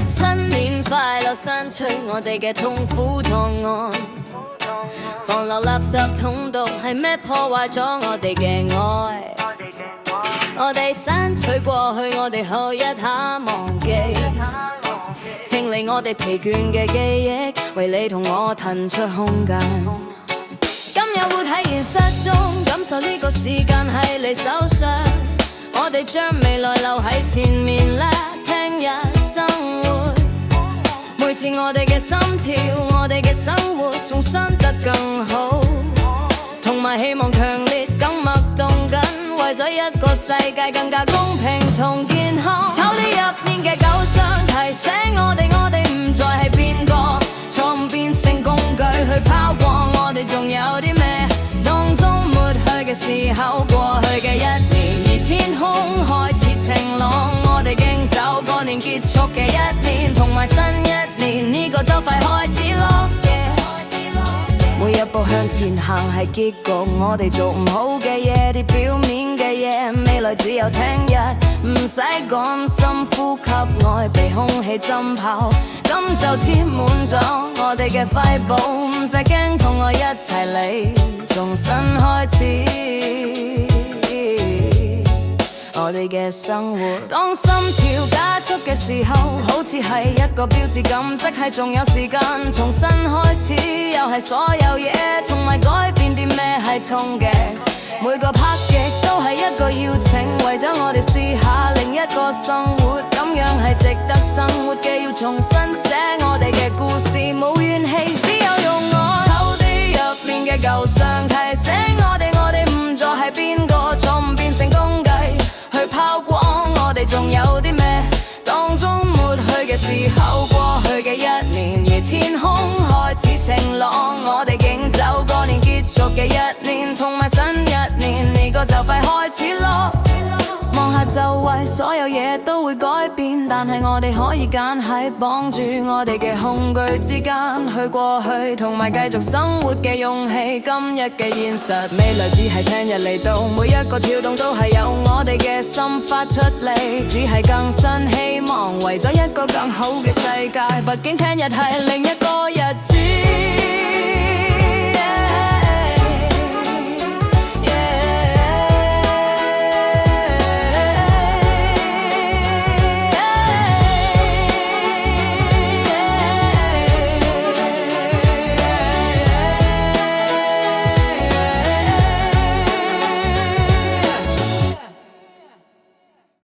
新年快樂，刪除我哋嘅痛苦檔案，放落垃圾桶度，係咩破壞咗我哋嘅愛？我哋刪除過去，我哋可一下忘記，清理我哋疲倦嘅記憶，為你同我騰出空間。今日活喺現實中，感受呢個時間喺你手上，我哋將未來留喺前面啦，聽日生活。每次我哋嘅心跳，我哋嘅生活仲生得更好，同埋希望強烈咁脈動緊，為咗一個世界更加公平同健康。抽屜入面嘅舊相，提醒我哋唔再係邊個，錯誤變成工具去拋光。我哋仲有啲咩當中抹去嘅時候，過去嘅一年，而天空開始晴朗，我哋經走過年結束嘅一年，同埋新一年呢個就快開始咯。每一步向前行係結局，我哋做唔好嘅嘢，啲表面嘅嘢，未來只有聽日，唔使趕，深呼吸愛被空氣浸泡，咁就填滿咗我哋嘅肺部，唔使驚，同我一齊嚟重新開始我哋嘅生活。當心跳加速嘅時候，好似係一個標誌咁，即係仲有時間重新開始，又係所有嘢同埋改變啲咩係痛嘅，每個拍極都係一個邀請，為咗我哋試下另一個生活，咁樣係值得生活嘅，要重新寫我哋嘅故事，冇怨氣，只有用愛。抽屜入面嘅舊相，提醒我哋唔再係邊個，錯誤變成工具去拋光。我哋仲有啲咩當中抹去嘅時候，過去嘅一年，而天空開始晴朗，我哋經走過年結束嘅一年，同埋新一年，呢個就快開始咯。望下周圍，所有嘢都會改變，但係我哋可以揀喺綁住我哋嘅恐懼之間，去過去同埋繼續生活嘅勇氣。今日嘅現實，未來只係聽日嚟到，每一個跳動都係由我哋嘅心發出嚟，只係更新希望，為咗一個更好嘅世界。畢竟聽日係另一個日子。